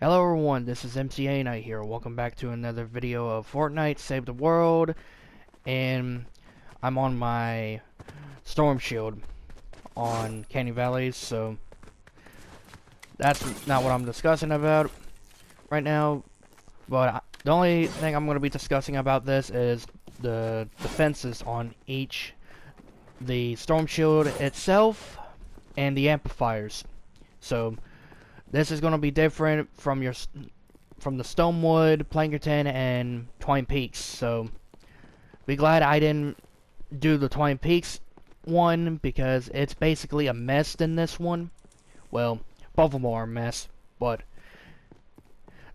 Hello everyone, this is MCA Knight here. Welcome back to another video of Fortnite Save the World. And I'm on my storm shield on Canny Valley, so that's not what I'm discussing about right now. But the only thing I'm going to be discussing about this is the defenses on the storm shield itself and the amplifiers. So this is going to be different from the Stonewood, Plankerton, and Twine Peaks. So be glad I didn't do the Twine Peaks one because it's basically a mess in this one. Well, both of them are a mess, but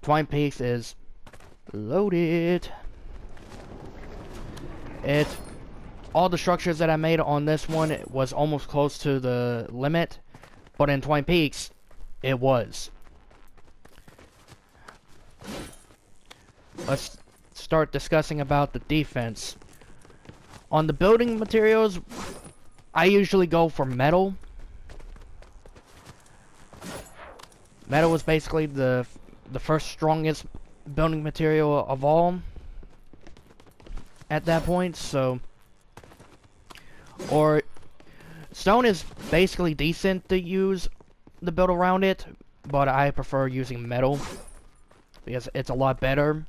Twine Peaks is loaded. All the structures that I made on this one was almost close to the limit, but in Twine Peaks it was. Let's start discussing about the defense. On the building materials, I usually go for metal. Metal was basically the first strongest building material of all at that point, so or stone is basically decent to use the build around it, but I prefer using metal because it's a lot better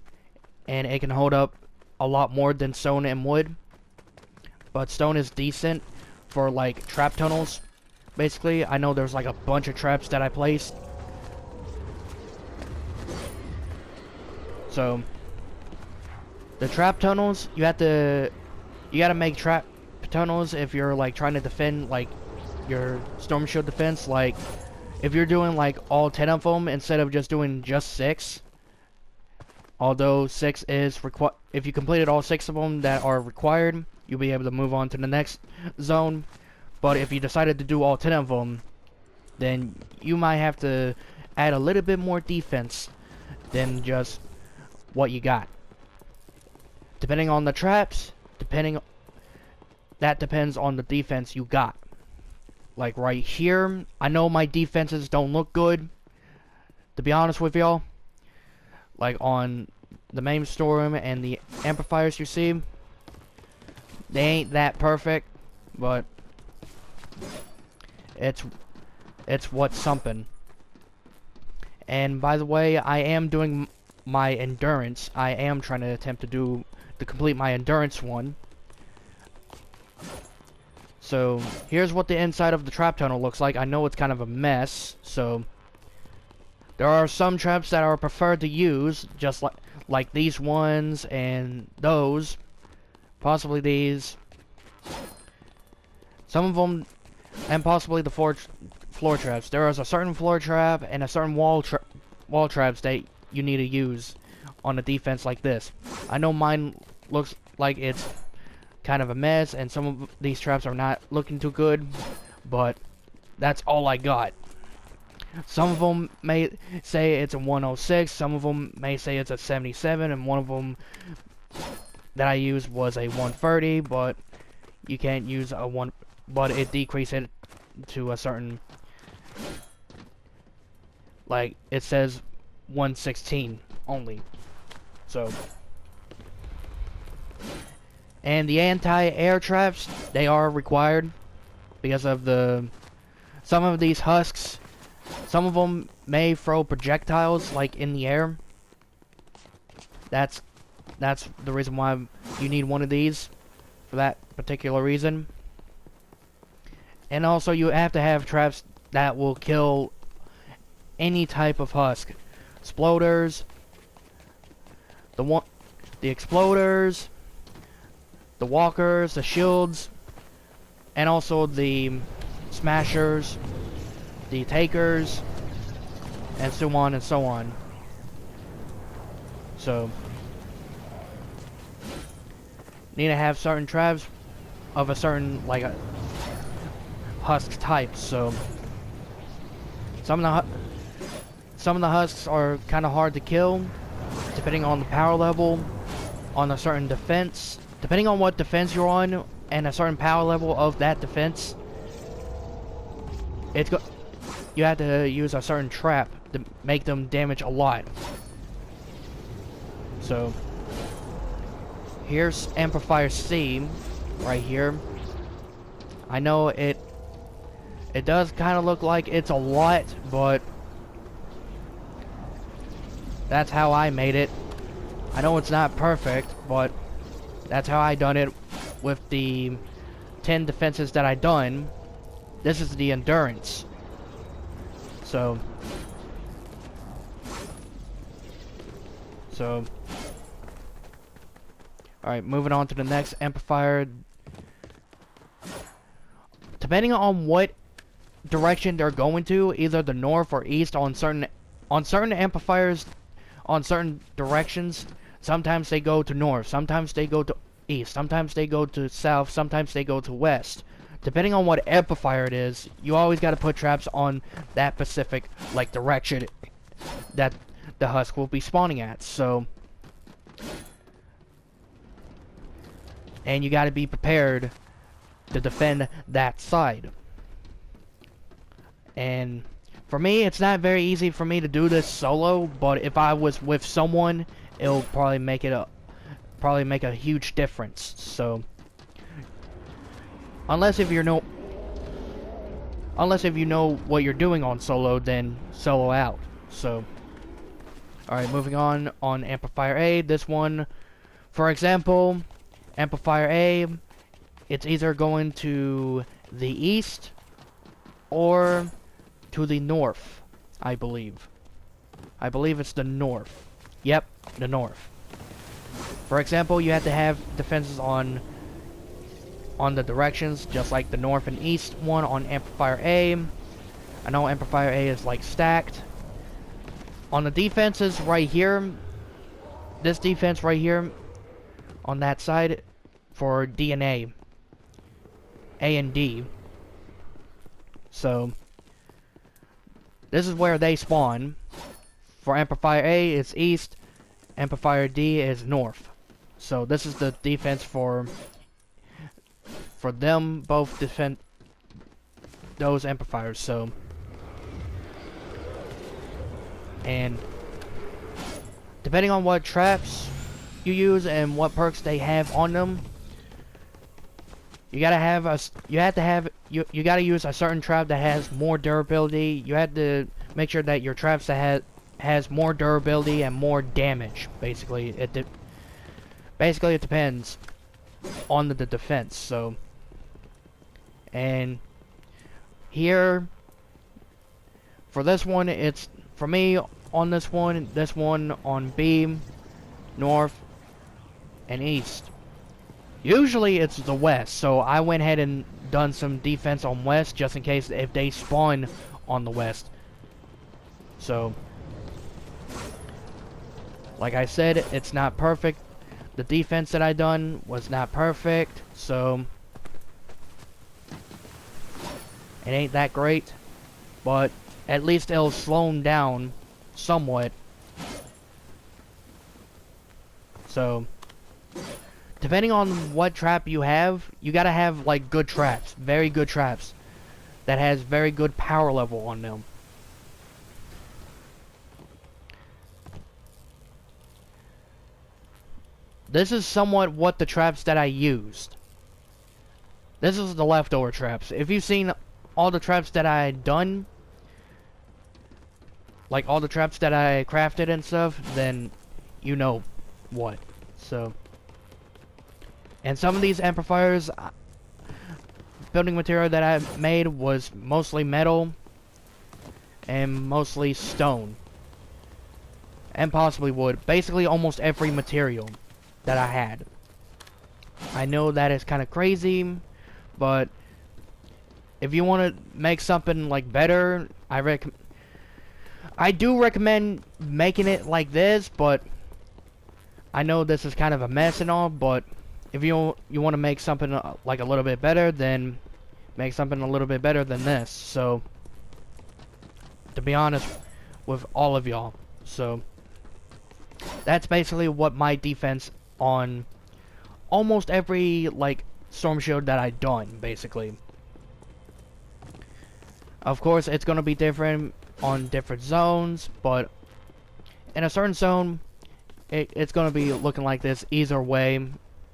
and it can hold up a lot more than stone and wood. But stone is decent for like trap tunnels. Basically, I know there's like a bunch of traps that I placed. So the trap tunnels, you gotta make trap tunnels if you're like trying to defend like your storm shield defense. Like if you're doing like all 10 of them instead of just doing just 6, although 6 is required, if you completed all 6 of them that are required, you'll be able to move on to the next zone. But if you decided to do all 10 of them, then you might have to add a little bit more defense than just what you got. Depending on the traps, that depends on the defense you got. Like right here, I know my defenses don't look good, to be honest with y'all. Like on the main storm and the amplifiers you see, they ain't that perfect, but it's what's something. And by the way, I am doing my endurance. I am trying to attempt to complete my endurance one. So here's what the inside of the trap tunnel looks like. I know it's kind of a mess, so there are some traps that are preferred to use, just like these ones and those, possibly these, some of them, and possibly the floor traps. There is a certain floor trap and a certain wall traps that you need to use on a defense like this. I know mine looks like it's kind of a mess, and some of these traps are not looking too good, but that's all I got. Some of them may say it's a 106, some of them may say it's a 77, and one of them that I used was a 130, but you can't use a 1, but it decreased it to a certain, like it says 116 only. So, and the anti-air traps, they are required because of some of these husks. Some of them may throw projectiles like in the air. That's the reason why you need one of these, for that particular reason. And also you have to have traps that will kill any type of husk. Exploders, the exploders, the walkers, the shields, and also the smashers, the takers, and so on and so on. So need to have certain traps of a certain like a husk type. So some of the husks are kind of hard to kill, depending on the power level, on a certain defense. Depending on what defense you're on, and a certain power level of that defense, you have to use a certain trap to make them damage a lot. So here's amplifier C right here. I know it does kind of look like it's a lot, but that's how I made it. I know it's not perfect, but that's how I done it with the 10 defenses that I done. This is the endurance. So alright, moving on to the next amplifier. Depending on what direction they're going to, either the north or east, on certain amplifiers, on certain directions, sometimes they go to north, sometimes they go to east, sometimes they go to south, sometimes they go to west. Depending on what amplifier it is, you always got to put traps on that specific like direction that the husk will be spawning at. So, and you got to be prepared to defend that side. And for me, it's not very easy for me to do this solo, but if I was with someone, it'll probably make a huge difference. So unless if you know what you're doing on solo, then solo out. So alright, moving on amplifier A. This one, for example, amplifier A, it's either going to the east or to the north, I believe. I believe it's the north. Yep, the north. For example, you have to have defenses on the directions, just like the north and east one on amplifier A. I know amplifier A is like stacked. On the defenses right here, this defense right here, on that side, for D and A and D. So this is where they spawn. For amplifier A, it's east. Amplifier D is north. So this is the defense for them both defend those amplifiers. So, and depending on what traps you use and what perks they have on them, you gotta use a certain trap that has more durability. You have to make sure that your traps that has more durability and more damage. Basically, it depends on the defense. So, and here for this one, it's for me on this one on B, north, and east. Usually it's the west, so I went ahead and done some defense on west just in case if they spawn on the west. So, like I said, it's not perfect. The defense that I done was not perfect, so it ain't that great, but at least it'll slow them down somewhat. So, depending on what trap you have, you gotta have like good traps, very good traps that has very good power level on them. This is somewhat what the traps that I used. This is the leftover traps. If you've seen all the traps that I done, like all the traps that I crafted and stuff, then you know what. So, and some of these amplifiers, building material that I made was mostly metal and mostly stone and possibly wood. Basically almost every material that I had. I know that is kind of crazy, but if you want to make something like better, I do recommend making it like this, but I know this is kind of a mess and all, but if you want to make something like a little bit better, then make something a little bit better than this. So, to be honest with all of y'all, so that's basically what my defense on almost every like storm shield that I done, basically. Of course, it's gonna be different on different zones, but in a certain zone, it's going to be looking like this either way,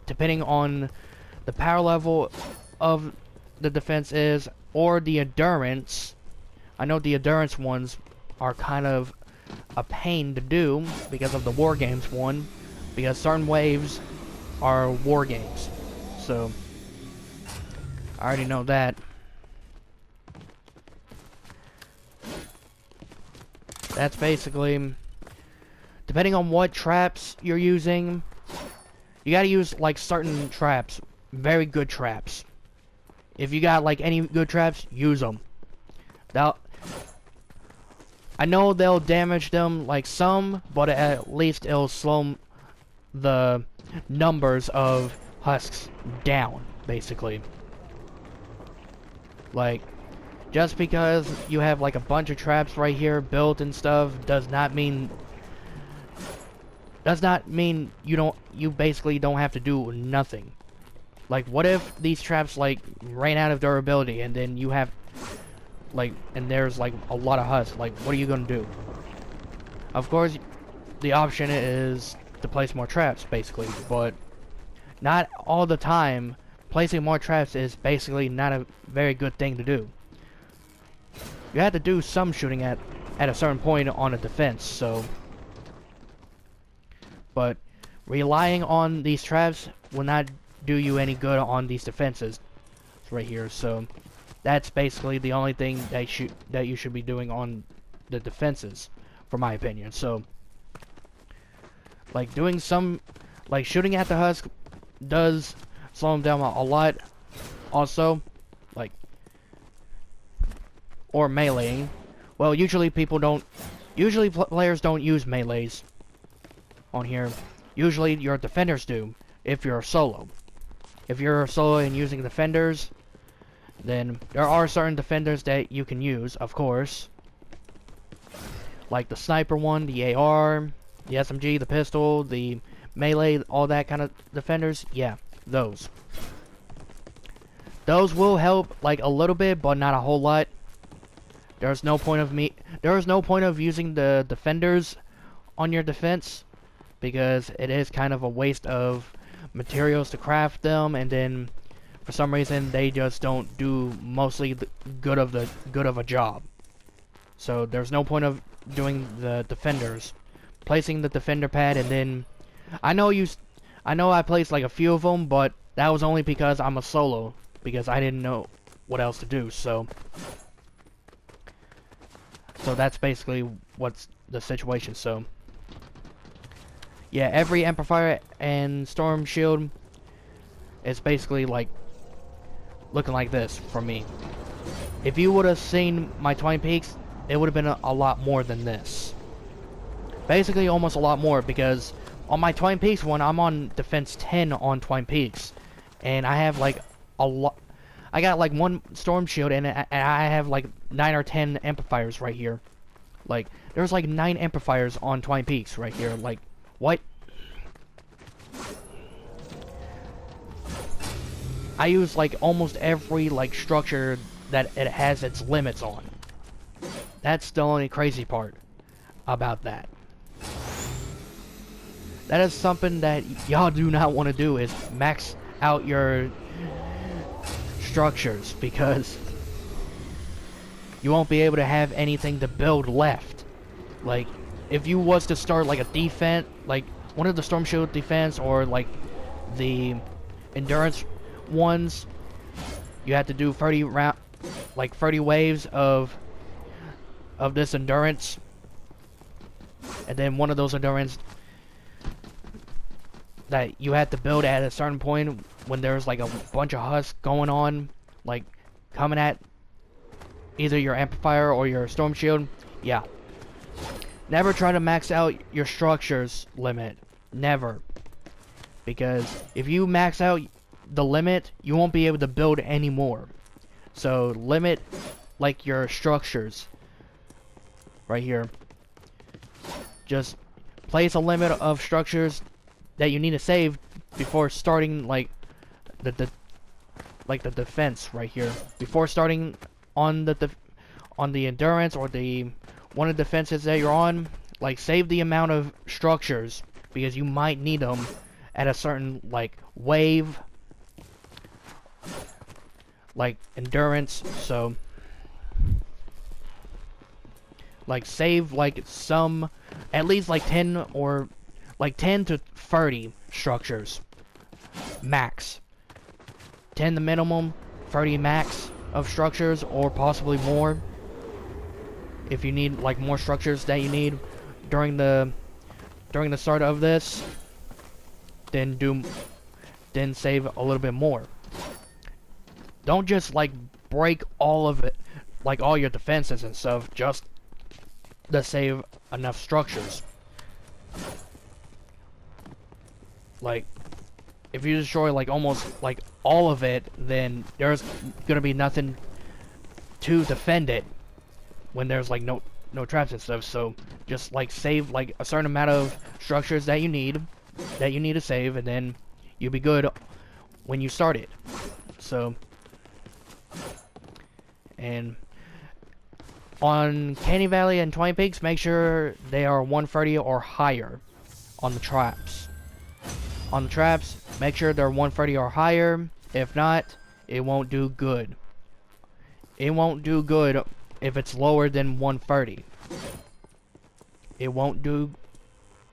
depending on the power level of the defense is, or the endurance. I know the endurance ones are kind of a pain to do because of the war games one, because certain waves are war games. So I already know that. That's basically, depending on what traps you're using, you gotta use like certain traps, very good traps. If you got like any good traps, use them. I know they'll damage them like some, but at least it'll slow the numbers of husks down, basically. Like, just because you have like a bunch of traps right here built and stuff does not mean you basically don't have to do nothing. Like, what if these traps like ran out of durability and then you have like, and there's like a lot of husks? Like, what are you gonna do? Of course, the option is to place more traps, basically, but not all the time. Placing more traps is basically not a very good thing to do. You have to do some shooting at a certain point on a defense, so. But relying on these traps will not do you any good on these defenses right here, so that's basically the only thing that you should be doing on the defenses, for my opinion. So, like, doing some, like, shooting at the husk does slow them down a lot. Also, like, or meleeing. Well, usually players don't use melees on here. Usually your defenders do, if you're a solo. If you're a solo and using defenders, then there are certain defenders that you can use, of course. Like the sniper one, the AR, the SMG, the pistol, the melee, all that kind of defenders. Yeah, those. Those will help like a little bit, but not a whole lot. There's no point of using the defenders on your defense, because it is kind of a waste of materials to craft them, and then for some reason they just don't do mostly the good of a job. So there's no point of doing the defenders, placing the defender pad, and then I know I placed like a few of them, but that was only because I'm a solo, because I didn't know what else to do. So that's basically what's the situation. So yeah, every amplifier and storm shield is basically like looking like this for me. If you would have seen my Twine Peaks, it would have been a lot more than this. Basically almost a lot more, because on my Twine Peaks one, I'm on defense 10 on Twine Peaks, and I have like a lot. I got like one storm shield, and I have like 9 or 10 amplifiers right here. Like, there's like 9 amplifiers on Twine Peaks right here. Like, what? I use like almost every like structure that it has its limits on. That's the only crazy part about that. That is something that y'all do not want to do, is max out your structures, because you won't be able to have anything to build left. Like, if you was to start like a defense, like one of the storm shield defense, or like the endurance ones, you have to do 30 waves of this endurance, and then one of those endurance that you have to build at a certain point when there's like a bunch of husks going on, like coming at either your amplifier or your storm shield. Yeah, never try to max out your structures limit, never, because if you max out the limit, you won't be able to build anymore. So limit like your structures right here. Just place a limit of structures that you need to save before starting like the defense right here. Before starting on the endurance or the one of the fences that you're on, like save the amount of structures because you might need them at a certain like wave, like endurance. So like save like some, at least like 10 or like 10 to 30 structures max. 10 the minimum, 30 max of structures, or possibly more if you need like more structures that you need during the start of this. Then save a little bit more. Don't just like break all of it, like all your defenses and stuff, just to save enough structures. Like, if you destroy like almost like all of it, then there's gonna be nothing to defend it when there's like no traps and stuff. So just like save like a certain amount of structures that you need to save, and then you'll be good when you start it. So, and on Canny Valley and Twine Peaks, make sure they are 130 or higher on the traps. On the traps, make sure they're 130 or higher. If not, it won't do good. It won't do good if it's lower than 130. It won't do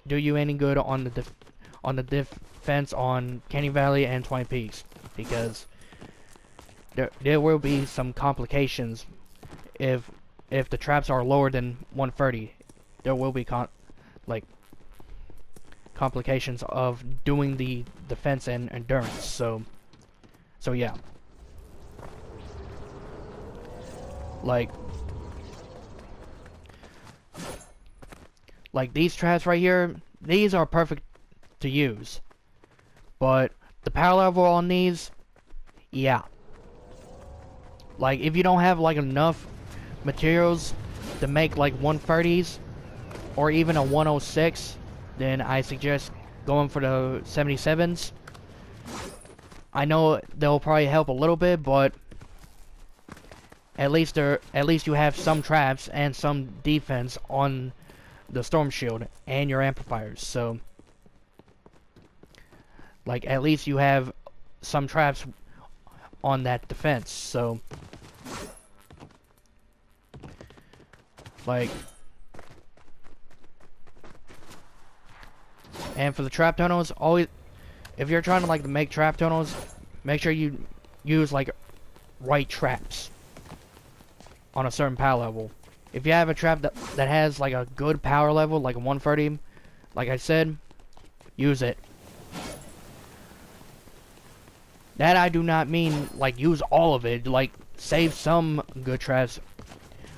you any good on the defense on Canny Valley and Twine Peaks, because there will be some complications if the traps are lower than 130. There will be complications of doing the defense and endurance. So yeah. Like these traps right here, these are perfect to use. But the power level on these, yeah. Like if you don't have like enough materials to make like 130s or even a 106, then I suggest going for the 77s. I know they'll probably help a little bit, but at least you have some traps and some defense on the storm shield and your amplifiers. So like at least you have some traps on that defense. So like, and for the trap tunnels, always, if you're trying to like make trap tunnels, make sure you use like right traps on a certain power level. If you have a trap that has like a good power level, like a 130, like I said, use it. That I do not mean like use all of it. Like save some good traps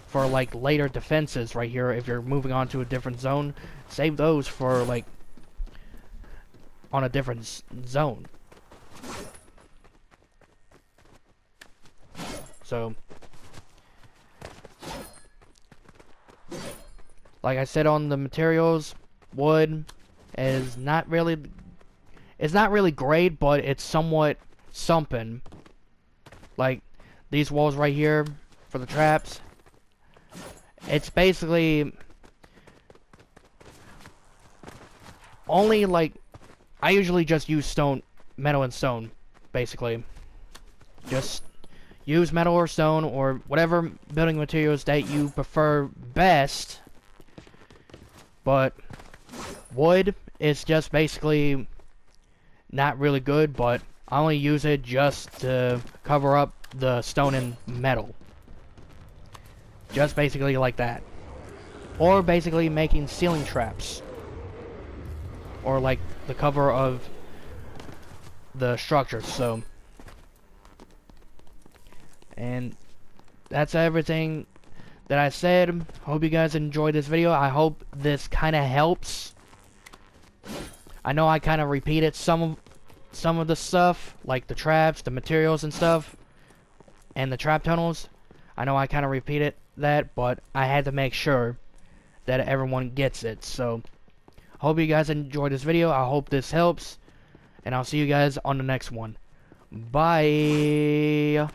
for like later defenses right here. If you're moving on to a different zone, save those for like on a different zone. So like I said, on the materials, wood is not really, it's not really great, but it's somewhat something. Like these walls right here for the traps, it's basically only like, I usually just use stone, metal and stone, basically. Just use metal or stone or whatever building materials that you prefer best. But wood is just basically not really good, but I only use it just to cover up the stone and metal. Just basically like that. Or basically making ceiling traps. Or like the cover of the structure. So, and that's everything that I said. Hope you guys enjoyed this video. I hope this kind of helps. I know I kind of repeated some of the stuff, like the traps, the materials and stuff, and the trap tunnels. I know I kind of repeated that, but I had to make sure that everyone gets it. So, hope you guys enjoyed this video. I hope this helps, and I'll see you guys on the next one. Bye.